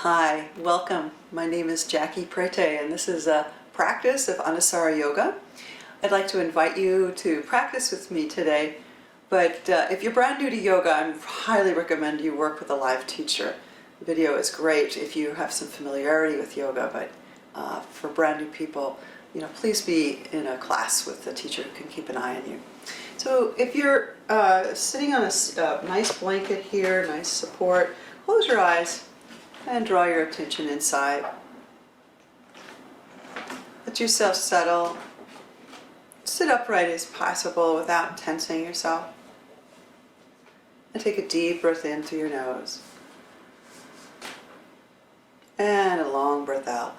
Hi, welcome. My name is Jackie Prete, and this is a practice of Anusara Yoga. I'd like to invite you to practice with me today, but if you're brand new to yoga, I highly recommend you work with a live teacher. Video is great if you have some familiarity with yoga, but for brand new people, please be in a class with a teacher who can keep an eye on you. So if you're sitting on a nice blanket here, nice support, close your eyes and draw your attention inside. Let yourself settle. Sit upright as possible without tensing yourself. And take a deep breath in through your nose. And a long breath out.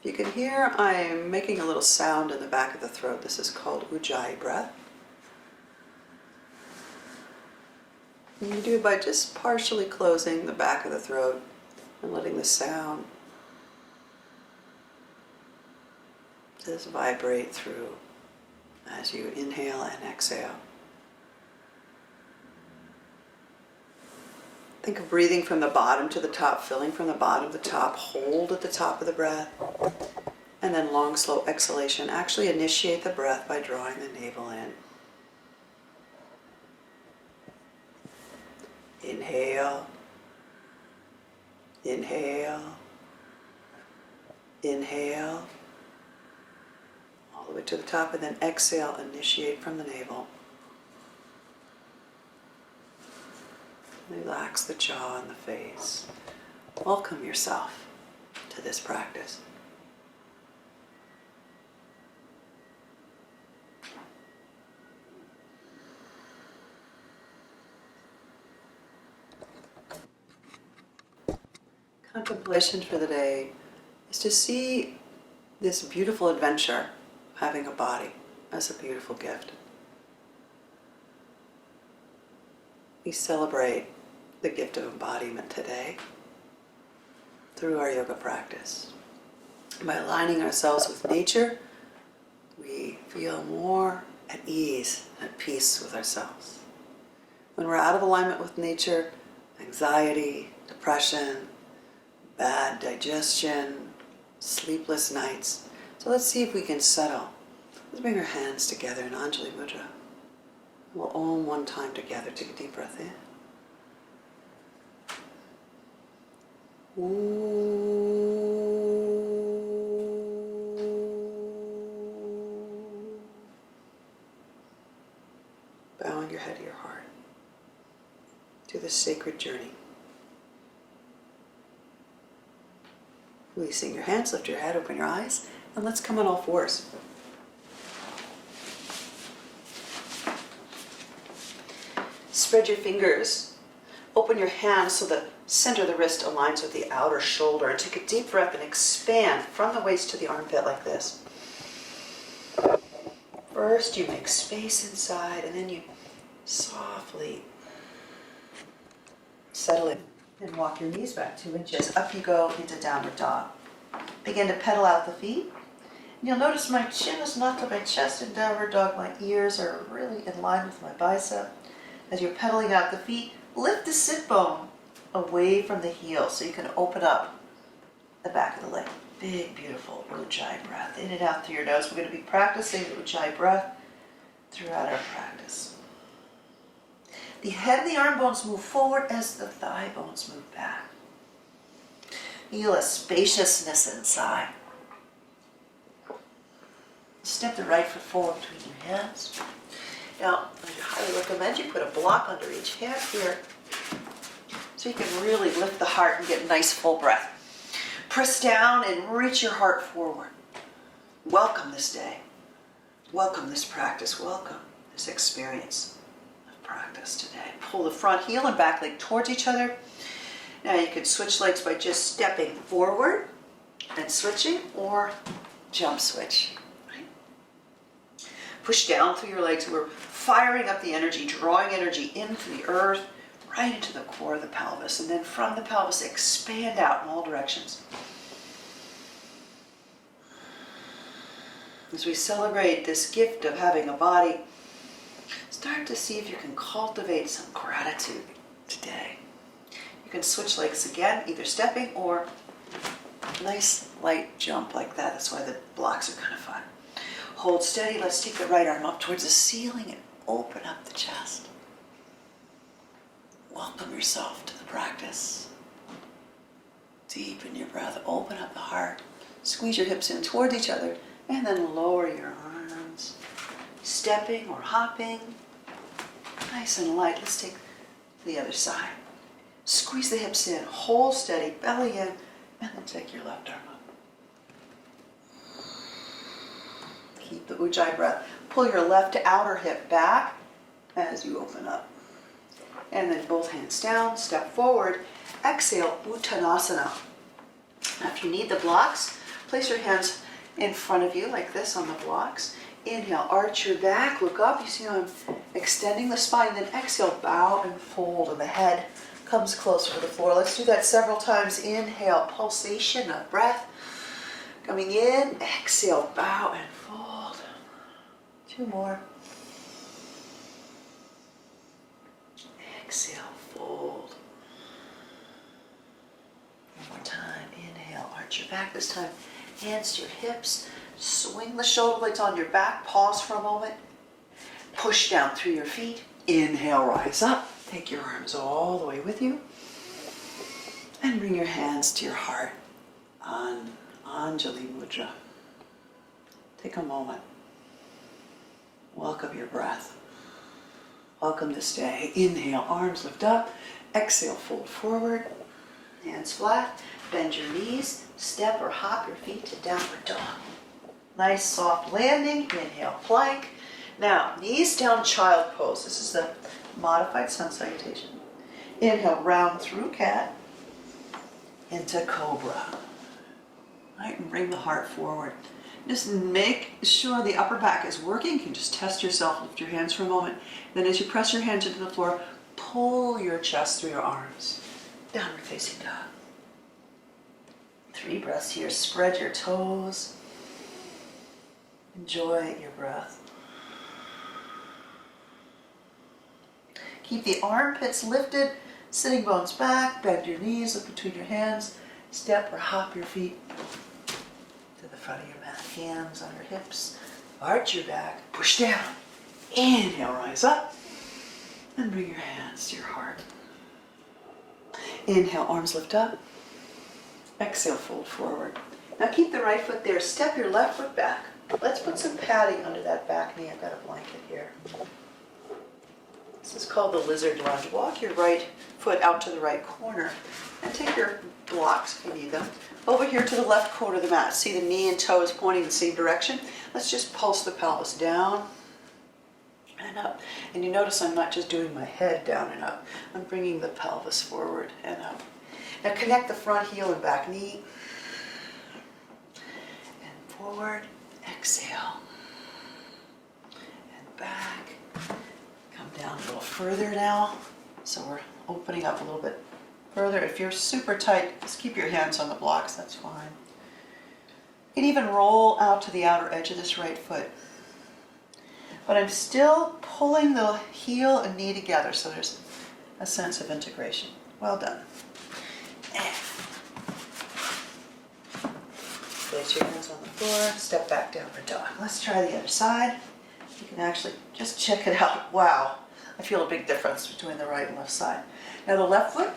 If you can hear, I'm making a little sound in the back of the throat. This is called Ujjayi breath. And you do it by just partially closing the back of the throat and letting the sound just vibrate through as you inhale and exhale. Think of breathing from the bottom to the top, filling from the bottom to the top, hold at the top of the breath, and then long, slow exhalation. Actually initiate the breath by drawing the navel in. Inhale, inhale, inhale, all the way to the top, and then exhale, initiate from the navel. Relax the jaw and the face. Welcome yourself to this practice. Contemplation for the day is to see this beautiful adventure, having a body, as a beautiful gift. We celebrate the gift of embodiment today through our yoga practice. By aligning ourselves with nature, we feel more at ease and at peace with ourselves. When we're out of alignment with nature, anxiety, depression, bad digestion, sleepless nights. So let's see if we can settle. Let's bring our hands together in Anjali Mudra. We'll Om one time together. Take a deep breath in. Bowing your head to your heart to this sacred journey. Releasing your hands, lift your head, open your eyes, and let's come on all fours. Spread your fingers. Open your hands so the center of the wrist aligns with the outer shoulder. And take a deep breath and expand from the waist to the armpit like this. First, you make space inside, and then you softly settle in. And walk your knees back 2 inches. Up you go into downward dog. Begin to pedal out the feet. And you'll notice my chin is not to my chest in downward dog. My ears are really in line with my bicep. As you're pedaling out the feet, lift the sit bone away from the heel so you can open up the back of the leg. Big, beautiful Ujjayi breath. In and out through your nose. We're going to be practicing the Ujjayi breath throughout our practice. The head and the arm bones move forward as the thigh bones move back. Feel a spaciousness inside. Step the right foot forward between your hands. Now, I highly recommend you put a block under each hand here so you can really lift the heart and get a nice full breath. Press down and reach your heart forward. Welcome this day. Welcome this practice. Welcome this experience. Practice today. Pull the front heel and back leg towards each other. Now you can switch legs by just stepping forward and switching, or jump switch. Right? Push down through your legs. We're firing up the energy, drawing energy into the earth, right into the core of the pelvis. And then from the pelvis, expand out in all directions. As we celebrate this gift of having a body, start to see if you can cultivate some gratitude today. You can switch legs again, either stepping or nice light jump like that. That's why the blocks are kind of fun. Hold steady. Let's take the right arm up towards the ceiling and open up the chest. Welcome yourself to the practice. Deepen your breath. Open up the heart. Squeeze your hips in towards each other and then lower your arms. Stepping or hopping. Nice and light. Let's take the other side. Squeeze the hips in. Hold steady. Belly in. And then take your left arm up. Keep the Ujjayi breath. Pull your left outer hip back as you open up. And then both hands down, step forward. Exhale, Uttanasana. Now if you need the blocks, place your hands in front of you like this on the blocks. Inhale, arch your back, look up. You see how I'm extending the spine. Then exhale, bow and fold, and the head comes closer to the floor. Let's do that several times. Inhale, pulsation of breath. Coming in, exhale, bow and fold. 2 more. Exhale, fold. 1 more time. Inhale, arch your back. This time, hands to your hips. Swing the shoulder blades on your back. Pause for a moment. Push down through your feet. Inhale, rise up. Take your arms all the way with you. And bring your hands to your heart. Anjali Mudra. Take a moment. Welcome your breath. Welcome this day. Inhale, arms lift up. Exhale, fold forward. Hands flat. Bend your knees. Step or hop your feet to downward dog. Nice soft landing. Inhale, plank. Now, knees down, child pose. This is the modified sun salutation. Inhale, round through cat into cobra. Right, and bring the heart forward. Just make sure the upper back is working. You can just test yourself. Lift your hands for a moment. Then as you press your hands into the floor, pull your chest through your arms. Downward facing dog. 3 breaths here. Spread your toes. Enjoy your breath. Keep the armpits lifted, sitting bones back, bend your knees, look between your hands, step or hop your feet to the front of your mat. Hands on your hips, arch your back, push down. Inhale, rise up, and bring your hands to your heart. Inhale, arms lift up. Exhale, fold forward. Now keep the right foot there, step your left foot back. Let's put some padding under that back knee. I've got a blanket here. This is called the lizard lunge. Walk your right foot out to the right corner and take your blocks if you need them over here to the left corner of the mat. See the knee and toe is pointing in the same direction. Let's just pulse the pelvis down and up. And you notice I'm not just doing my head down and up. I'm bringing the pelvis forward and up. Now connect the front heel and back knee. And forward. Exhale. And back. Come down a little further now. So we're opening up a little bit further. If you're super tight, just keep your hands on the blocks, that's fine. You can even roll out to the outer edge of this right foot. But I'm still pulling the heel and knee together, so there's a sense of integration. Well done. Place your hands on the floor, step back down for dog. Let's try the other side. You can actually just check it out. Wow, I feel a big difference between the right and left side. Now the left foot,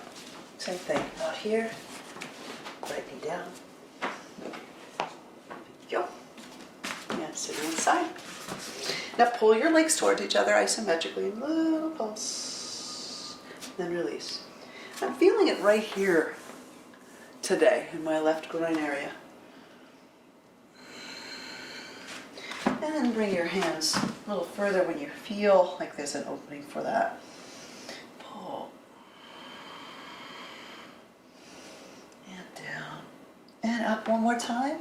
same thing. Out here, right knee down. Go. And sit inside. Now pull your legs towards each other isometrically. Little pulse. Then release. I'm feeling it right here today in my left groin area. And then bring your hands a little further when you feel like there's an opening for that. Pull. And down. And up one more time.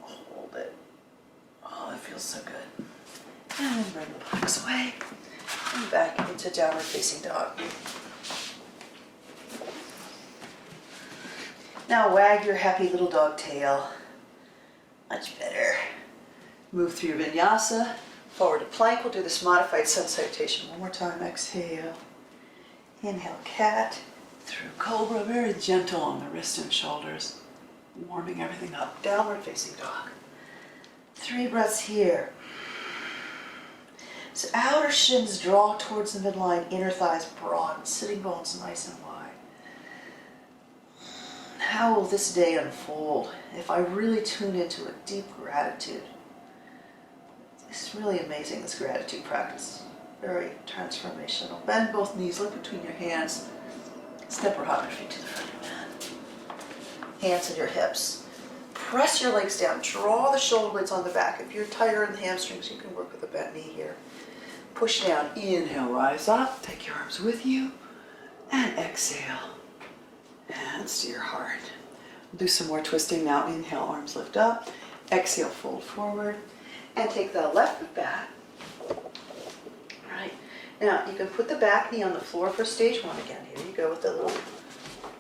Hold it. Oh, it feels so good. And then bring the blocks away. And back into downward facing dog. Now wag your happy little dog tail. Much better. Move through your vinyasa, forward to plank. We'll do this modified sun salutation one more time. Exhale. Inhale, cat. Through cobra, very gentle on the wrists and shoulders, warming everything up. Downward facing dog. 3 breaths here. So outer shins draw towards the midline, inner thighs broaden, sitting bones nice and wide. How will this day unfold if I really tune into a deep gratitude? It's really amazing, this gratitude practice. Very transformational. Bend both knees, look between your hands. Step or hop your feet to the front of your mat. Hands in your hips. Press your legs down. Draw the shoulder blades on the back. If you're tighter in the hamstrings, you can work with a bent knee here. Push down. Inhale, rise up. Take your arms with you. And exhale. Hands to your heart. We'll do some more twisting now. Inhale, arms lift up. Exhale, fold forward. And take the left foot back. All right. Now, you can put the back knee on the floor for stage 1 again. Here you go with the little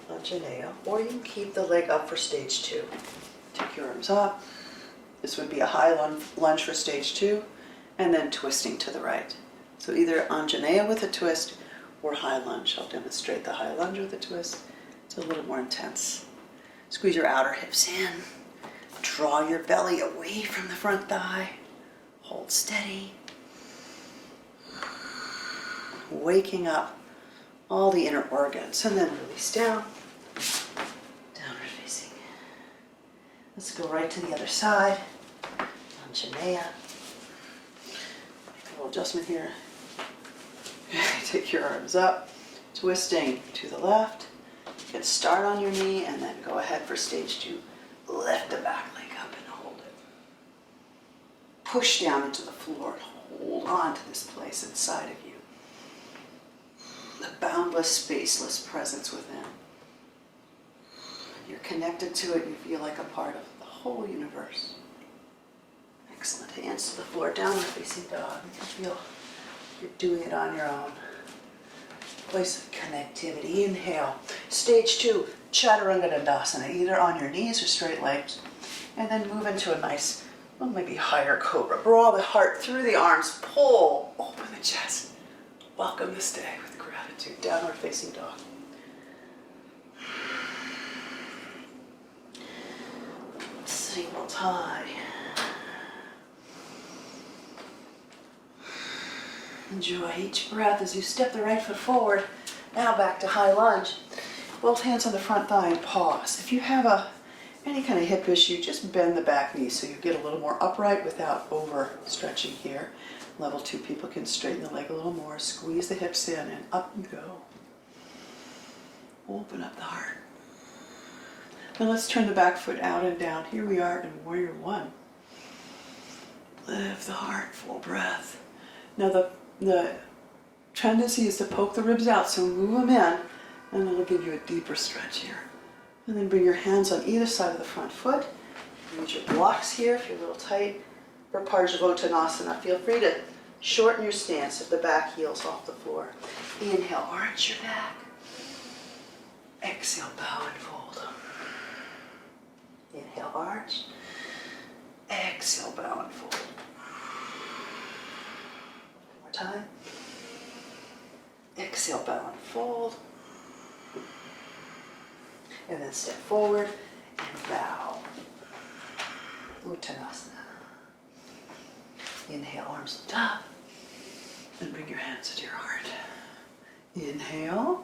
lungineo. Or you can keep the leg up for stage 2. Take your arms up. This would be a high lunge for stage 2. And then twisting to the right. So either Anjaneyya with a twist or high lunge. I'll demonstrate the high lunge with a twist. It's a little more intense. Squeeze your outer hips in. Draw your belly away from the front thigh. Hold steady. Waking up all the inner organs. And then release down. Downward facing. Let's go right to the other side. Anjaneyya. Make a little adjustment here. Take your arms up. Twisting to the left. You can start on your knee and then go ahead for stage 2. Lift the back leg up and hold it. Push down into the floor and hold on to this place inside of you. The boundless, spaceless presence within. You're connected to it, you feel like a part of the whole universe. Excellent. Hands to the floor, downward facing dog. You can feel you're doing it on your own. Place of connectivity. Inhale. Stage 2, Chaturanga Dandasana, either on your knees or straight legs. And then move into a nice, well, maybe higher cobra. Draw the heart through the arms. Pull. Open the chest. Welcome this day with gratitude. Downward facing dog. Single tie. Enjoy each breath as you step the right foot forward. Now back to high lunge. Both hands on the front thigh and pause. If you have any kind of hip issue, just bend the back knee so you get a little more upright without over stretching here. Level 2 people can straighten the leg a little more. Squeeze the hips in and up you go. Open up the heart. Now let's turn the back foot out and down. Here we are in Warrior 1. Lift the heart, full breath. Now the tendency is to poke the ribs out, so move them in, and it'll give you a deeper stretch here. And then bring your hands on either side of the front foot. Use your blocks here if you're a little tight. For Parsvottanasana, feel free to shorten your stance if the back heels off the floor. Inhale, arch your back. Exhale, bow and fold. Inhale, arch. Exhale, bow and fold. One more time. Exhale, bow and fold. And then step forward and bow. Uttanasana. Inhale, arms lift up. And bring your hands to your heart. Inhale.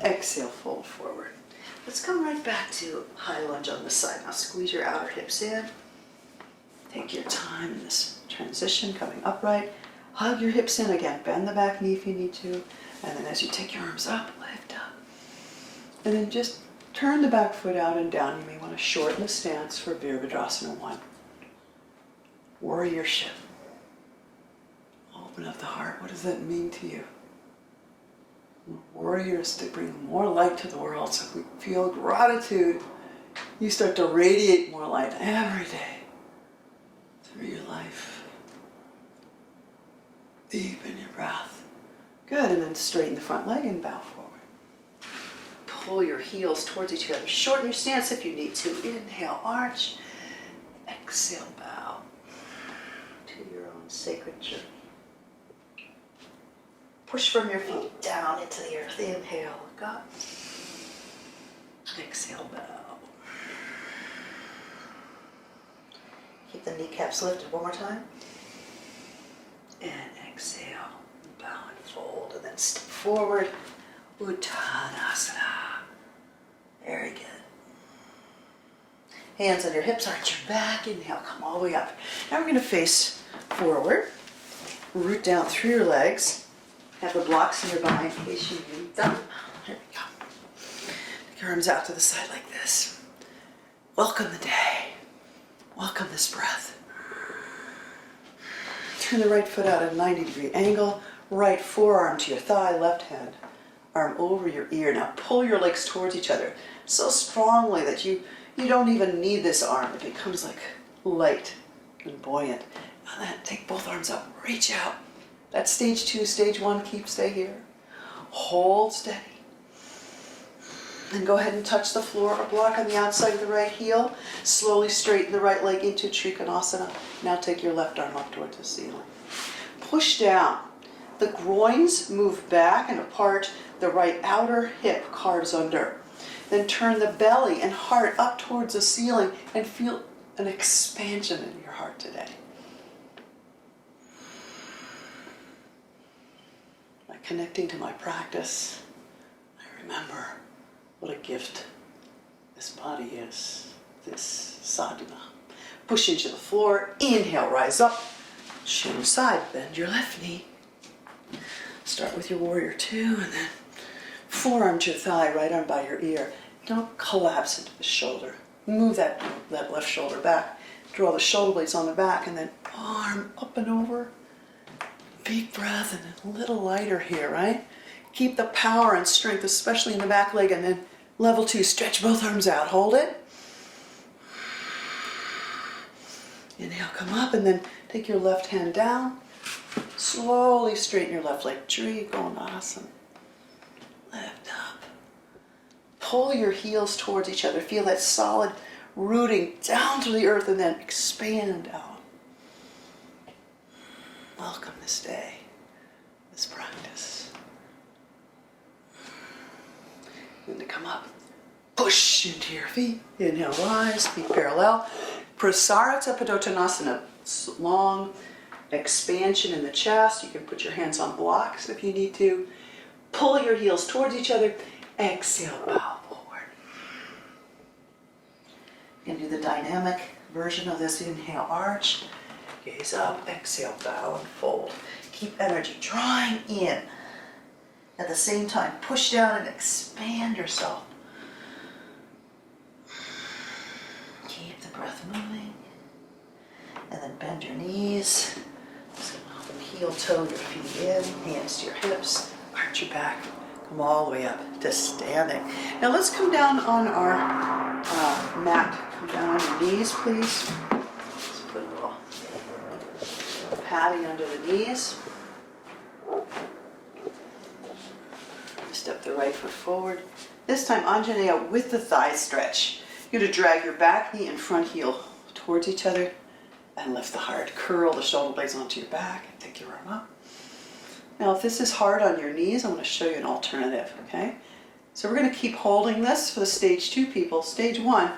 Exhale, fold forward. Let's come right back to high lunge on this side. Now squeeze your outer hips in. Take your time in this transition, coming upright. Hug your hips in again. Bend the back knee if you need to. And then as you take your arms up, lift up. And then just turn the back foot out and down. You may want to shorten the stance for Virabhadrasana 1. Warriorship. Open up the heart. What does that mean to you? Warriors to bring more light to the world. So if we feel gratitude, you start to radiate more light every day through your life. Deepen your breath. Good, and then straighten the front leg and bow forward. Pull your heels towards each other. Shorten your stance if you need to. Inhale, arch. Exhale, bow to your own sacred journey. Push from your feet down into the earth. Inhale, look up. Exhale, bow. Keep the kneecaps lifted one more time. And exhale, bow and fold, and then step forward, Uttanasana. Very good. Hands on your hips, arch your back, inhale, come all the way up. Now we're gonna face forward, root down through your legs, have the blocks nearby in case you need them. Here we go. Take your arms out to the side like this. Welcome the day. Welcome this breath. Turn the right foot out at a 90-degree angle, right forearm to your thigh, left hand, arm over your ear. Now pull your legs towards each other so strongly that you don't even need this arm. It becomes like light and buoyant. And then take both arms up, reach out. That's stage 2, stage 1, stay here. Hold steady. Then go ahead and touch the floor or block on the outside of the right heel. Slowly straighten the right leg into Trikonasana. Now take your left arm up towards the ceiling. Push down. The groins move back and apart. The right outer hip carves under. Then turn the belly and heart up towards the ceiling and feel an expansion in your heart today. By connecting to my practice, I remember what a gift this body is, this sadhana. Push into the floor, inhale, rise up, shin side, bend your left knee. Start with your warrior 2 and then forearm to your thigh, right arm by your ear. Don't collapse into the shoulder. Move that left shoulder back. Draw the shoulder blades on the back and then arm up and over. Big breath and a little lighter here, right? Keep the power and strength, especially in the back leg, and then level 2, stretch both arms out. Hold it. Inhale, come up, and then take your left hand down. Slowly straighten your left leg. Trikonasana. Lift up. Pull your heels towards each other. Feel that solid rooting down to the earth and then expand out. Welcome this day, this practice. Then to come up, push into your feet. Inhale, rise, feet parallel. Prasarita Padottanasana, long expansion in the chest. You can put your hands on blocks if you need to. Pull your heels towards each other. Exhale, bow forward. You can do the dynamic version of this. Inhale, arch. Gaze up. Exhale, bow and fold. Keep energy drawing in. At the same time, push down and expand yourself. Keep the breath moving. And then bend your knees. Just heel toe your feet in, hands to your hips, arch your back, come all the way up to standing. Now let's come down on our mat. Come down on your knees, please. Let's put a little padding under the knees. Step the right foot forward. This time, Anjaneya with the thigh stretch. You're going to drag your back knee and front heel towards each other and lift the heart. Curl the shoulder blades onto your back and take your arm up. Now, if this is hard on your knees, I'm going to show you an alternative, okay? So we're going to keep holding this for the stage 2 people. Stage 1,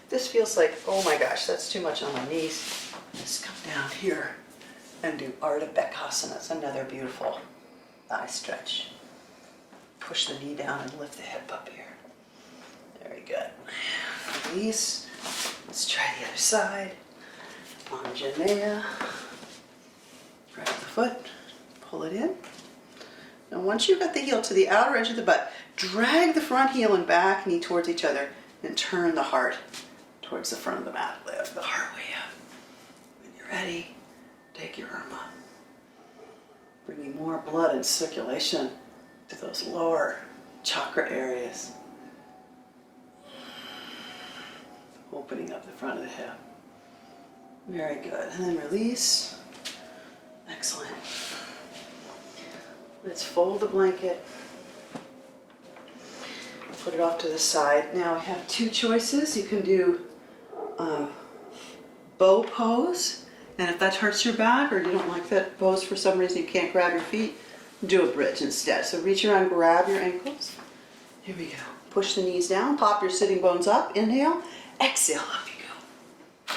this feels like, oh my gosh, that's too much on my knees. Just come down here and do Ardha Bekasana. It's another beautiful thigh stretch. Push the knee down and lift the hip up here. Very good. Release. Let's try the other side. Anjaneya. Grab the foot. Pull it in. Now once you've got the heel to the outer edge of the butt, drag the front heel and back knee towards each other and turn the heart towards the front of the mat. Lift the heart way up. When you're ready, take your arm up. Bringing more blood and circulation to those lower chakra areas. Opening up the front of the hip. Very good. And then release. Excellent. Let's fold the blanket. Put it off to the side. Now we have 2 choices. You can do bow pose. And if that hurts your back or you don't like that pose for some reason, you can't grab your feet, do a bridge instead. So reach around, grab your ankles. Here we go. push the knees down, pop your sitting bones up, inhale, exhale, up you go.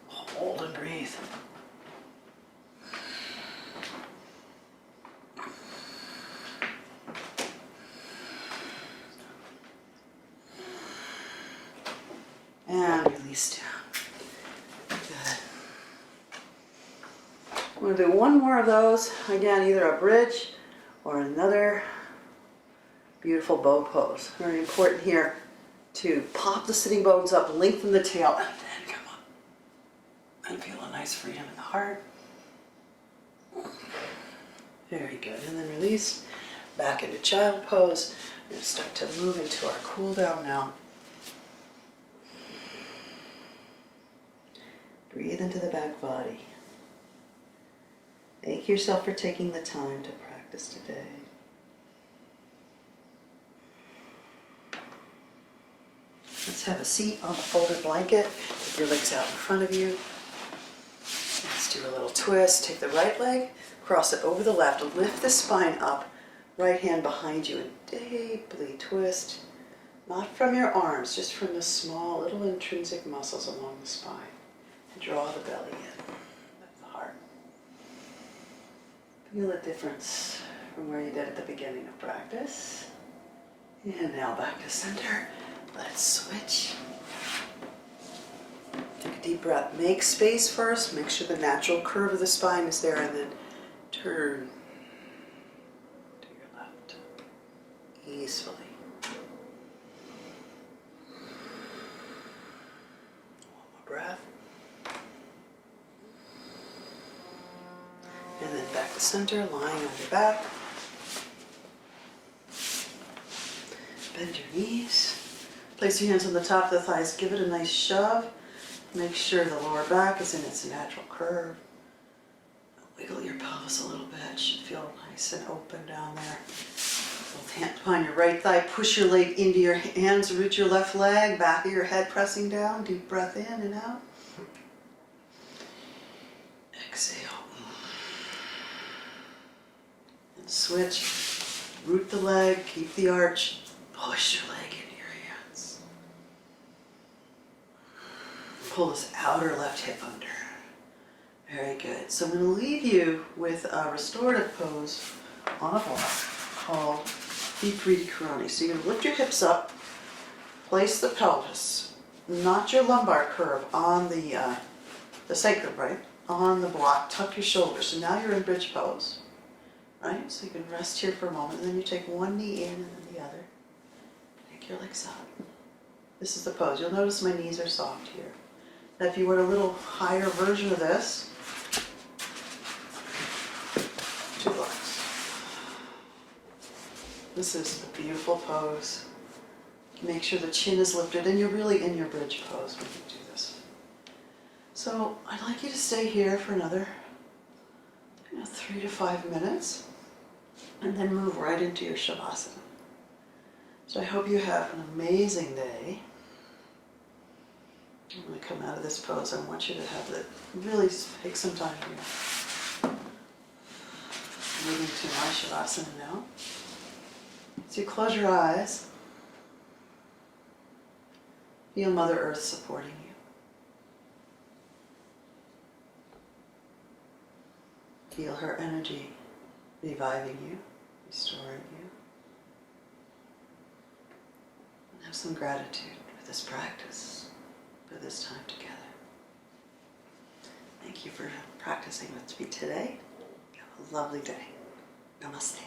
Hold and breathe. And release down. Good. We're going to do one more of those. Again, either a bridge or another beautiful bow pose. Very important here to pop the sitting bones up, lengthen the tail, and then come up. And feel a nice freedom in the heart. Very good. And then release. Back into child pose. We're going to start to move into our cool down now. Breathe into the back body. Thank yourself for taking the time to practice today. Let's have a seat on the folded blanket. Take your legs out in front of you. Let's do a little twist. Take the right leg, cross it over the left, lift the spine up, right hand behind you, and deeply twist. Not from your arms, just from the small little intrinsic muscles along the spine. And draw the belly in, lift the heart. Feel a difference from where you did at the beginning of practice. And now back to center. Let's switch. Take a deep breath. Make space first. Make sure the natural curve of the spine is there, and then turn to your left easily. One more breath. And then back to center, lying on your back. Bend your knees. Place your hands on the top of the thighs. Give it a nice shove. Make sure the lower back is in its natural curve. Wiggle your pelvis a little bit. It should feel nice and open down there. Both hands behind your right thigh. Push your leg into your hands. Root your left leg. Back of your head pressing down. Deep breath in and out. Exhale. And switch. Root the leg. Keep the arch. Push your leg into your hands. Pull this outer left hip under. Very good. So I'm going to leave you with a restorative pose on a block called Prete. So you're going to lift your hips up, place the pelvis, not your lumbar curve, on the sacrum, right? On the block, tuck your shoulders. So now you're in bridge pose, right? So you can rest here for a moment, and then you take one knee in and then the other. Take your legs up. This is the pose. You'll notice my knees are soft here. Now if you want a little higher version of this, two blocks. This is a beautiful pose. Make sure the chin is lifted, and you're really in your bridge pose when you do this. So I'd like you to stay here for another 3 to 5 minutes, and then move right into your Shavasana. So I hope you have an amazing day. When we come out of this pose, I want you to have the, really take some time here. Moving to my Shavasana now. So you close your eyes. Feel Mother Earth supporting you. Feel her energy reviving you, restoring you. And have some gratitude for this practice, for this time together. Thank you for practicing with me today. Have a lovely day. Namaste.